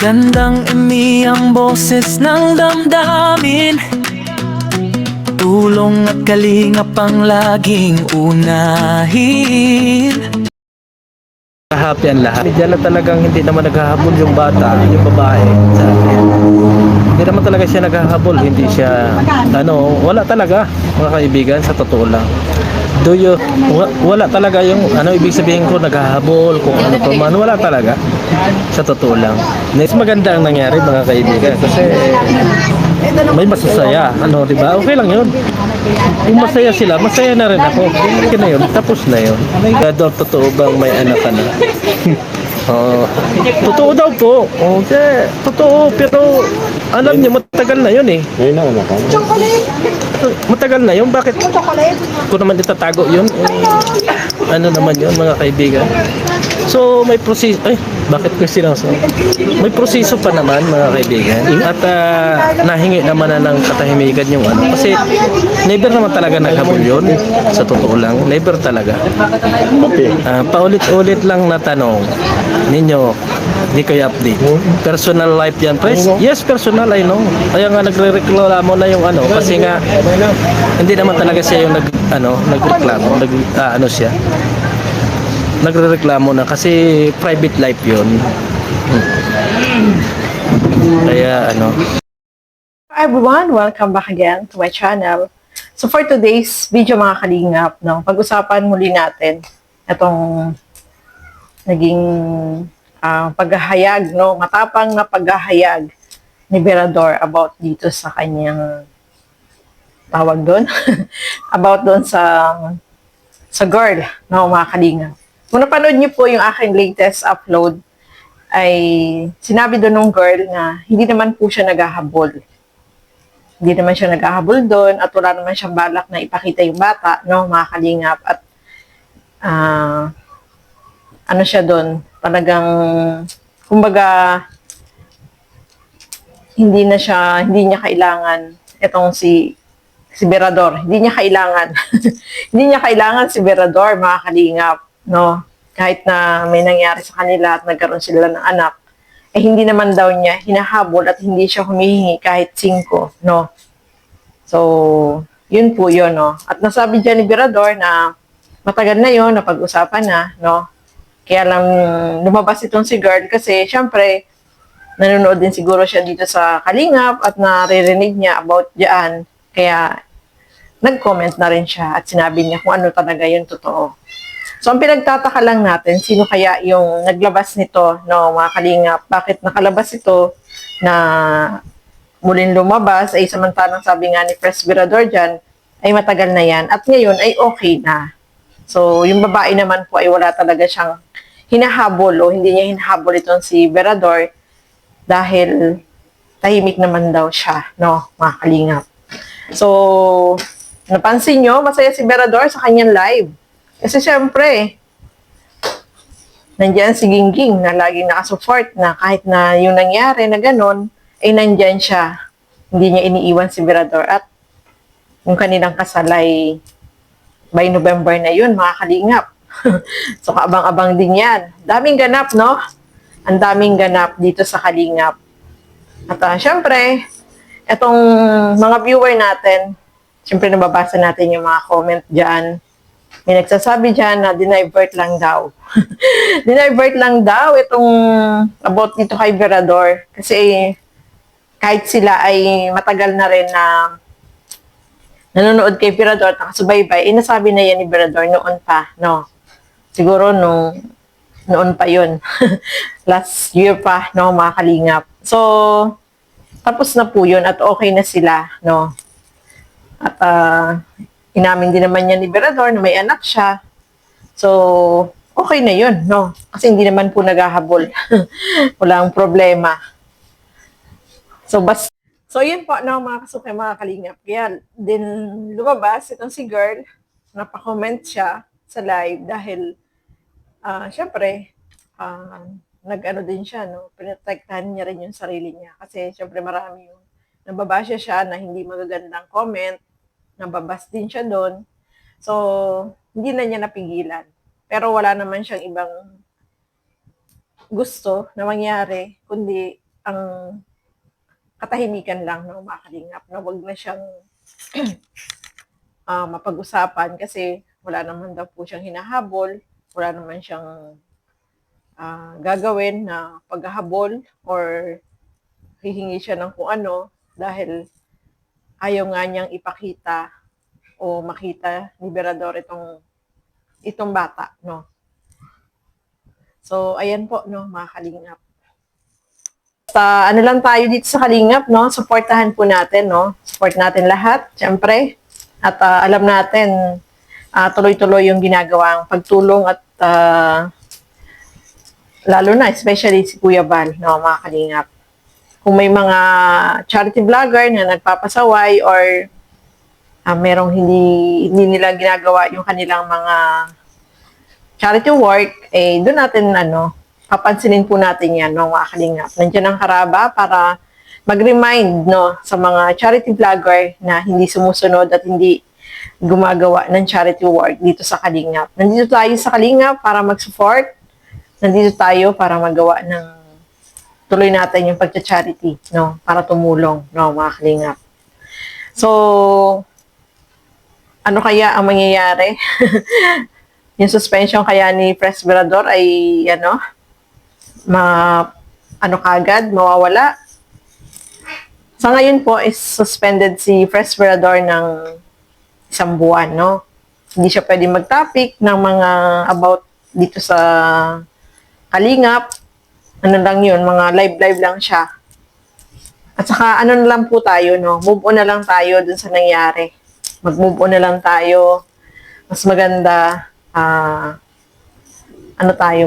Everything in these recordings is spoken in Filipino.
Magandang ang boses ng damdamin. Tulong at kalingap ang laging unahin. Happy ang lahat. Diyan na talagang hindi naman naghahabol yung bata, yung babae sa akin. Hindi naman talaga siya naghahabol, hindi siya, wala talaga, mga kaibigan, sa totoo lang. Wala talaga yung, ibig sabihin ko, naghahabol, kung ano pa man, wala talaga, sa totoo lang. Next, maganda ang nangyari, mga kaibigan, kasi may masasaya, di ba? Okay lang yun. Kung masaya sila, masaya na rin ako. Okay na yun, tapos na yun. Gadol, totoo bang may anak ka na? Totoo daw po. Okay, totoo, pero alam niyo, matagal na yun eh. Ngayon na anak ka? Matagal na yun, bakit ko naman itatago yun? Ano naman yun, mga kaibigan? So, may proseso, bakit ko sinasabi? May proseso pa naman, mga kaibigan. At nahingi naman na ng katahimikan yung kasi never naman talaga naghabol yun, sa totoo lang. Never talaga. Paulit-ulit lang na tanong ninyo, di kayo update. Personal life yan, pres? Yes, personal, I know. Kaya nga nagre-reklamo na yung kasi nga, hindi naman talaga siya yung nagreklamo, siya. Nagrereklamo na kasi private life yun. Kaya Hi everyone, welcome back again to my channel. So for today's video mga kalingap, pag-usapan muli natin itong naging paghahayag, matapang na paghahayag ni Berador about dito sa kanyang tawag doon, about doon sa girl, mga kalingap. Kung napanood niyo po yung aking latest upload, ay sinabi doon ng girl na hindi naman po siya naghahabol. Hindi naman siya naghahabol doon at wala naman siyang balak na ipakita yung bata, mga kalingap. At siya doon, talagang, kumbaga, hindi niya kailangan itong si Berador. Hindi niya kailangan. Hindi niya kailangan si Berador, mga kalingap. Kahit na may nangyari sa kanila at nagkaroon sila ng anak, hindi naman daw niya hinahabol at hindi siya humihingi kahit 5, So, yun po yun, At nasabi dyan ni Berador na matagal na yun, napag-usapan na, Kaya lang lumabas itong si girl kasi, syempre, nanonood din siguro siya dito sa Kalingap at naririnig niya about dyan. Kaya, nag-comment na rin siya at sinabi niya kung ano talaga yung totoo. So, ang pinagtataka lang natin, sino kaya yung naglabas nito, mga kalingap? Bakit nakalabas ito na muling lumabas, ay samantalang sabi nga ni Pres Berador dyan, ay matagal na yan, at ngayon ay okay na. So, yung babae naman po ay wala talaga siyang hinahabol o hindi niya hinahabol itong si Berador dahil tahimik naman daw siya, mga kalingap. So, napansin nyo, masaya si Berador sa kanyang live. Kasi syempre, nandiyan si Gingging na laging nakasupport na kahit na yung nangyari na ganun, ay nandiyan siya. Hindi niya iniiwan si Berador. At yung kanilang kasal ay by November na yun, mga kalingap. So, kaabang-abang din yan. Daming ganap, Ang daming ganap dito sa Kalingap. At syempre, etong mga viewer natin, syempre nababasa natin yung mga comment dyan. May nagsasabi dyan na dinivert lang daw. Dinivert lang daw itong about dito kay Berador. Kasi kahit sila ay matagal na rin na nanonood kay Berador at nakasubaybay, nasabi na yan ni Berador noon pa, Siguro noon pa yun. Last year pa, mga kalingap. So, tapos na po yun at okay na sila, At inamin din naman niya ni Berador na may anak siya. So, okay na yun, Kasi hindi naman po naghahabol. Walang problema. So, yun po, mga kasukay, mga kalingap. Kaya, din lumabas itong si girl, napakomment siya sa live dahil, syempre, nag-ano din siya, pinotektahan niya rin yung sarili niya. Kasi, syempre, marami yung nababasya siya na hindi magagandang comment, nababas din siya doon. So, hindi na niya napigilan. Pero wala naman siyang ibang gusto na mangyari, kundi ang katahimikan lang ng mga kalingap na wag na siyang mapag-usapan kasi wala naman daw po siyang hinahabol, wala naman siyang gagawin na paghahabol or hihingi siya ng kung ano dahil ayaw nga niyang ipakita o makita ni Berador itong bata, no? So, ayan po, no, mga kalingap. Ano lang tayo dito sa kalingap, no? Supportahan po natin, no? Support natin lahat, syempre. At alam natin, tuloy-tuloy yung ginagawang pagtulong at lalo na, especially si Kuya Val, no, mga kalingap. Kung may mga charity vlogger na nagpapasaway or merong hindi nila ginagawa yung kanilang mga charity work, doon natin, papansinin po natin yan, no, mga kalingap. Nandiyan ang Haraba para mag-remind, no, sa mga charity vlogger na hindi sumusunod at hindi gumagawa ng charity work dito sa Kalingap. Nandito tayo sa Kalingap para mag-support. Nandito tayo para magawa ng tuloy natin yung pagcha-charity, no, para tumulong, no, mga Kalingap. So, ano kaya ang mangyayari? Yung suspension kaya ni Pres Berador ay, kagad, mawawala. Sa ngayon po is suspended si Pres Berador ng 1 buwan, no? Hindi siya pwede mag-topic ng mga about dito sa Kalingap. Ano lang yun, mga live lang siya. At saka ano na lang po tayo, no? Move on na lang tayo dun sa nangyari. Mag-move on na lang tayo. Mas maganda,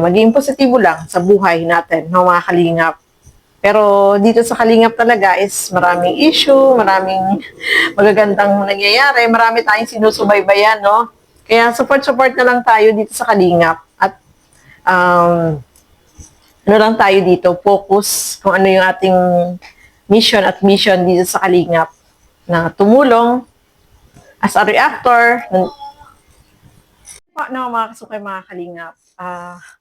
maging positibo lang sa buhay natin, no, mga Kalingap. Pero dito sa Kalingap talaga is maraming issue, maraming magagandang nangyayari, marami tayong sinusubaybayan, no? Kaya support na lang tayo dito sa Kalingap. At lang tayo dito, focus kung ano yung ating mission dito sa Kalingap na tumulong as a reactor. Mga kasukay, mga Kalingap.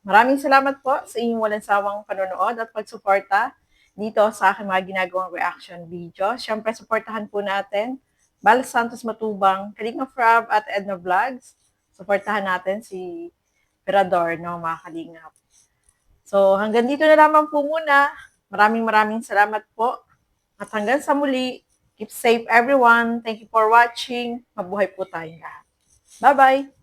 Maraming salamat po sa inyong walang sawang panonood at pagsuporta dito sa aking mga ginagawang reaction video. Siyempre, supportahan po natin Bal Santos Matubang, Kalingap Rob at Edna Vlogs. Supportahan natin si Berador, no, mga Kalingap. So, hanggang dito na lamang po muna. Maraming salamat po. At hanggang sa muli, keep safe everyone. Thank you for watching. Mabuhay po tayong lahat. Bye-bye!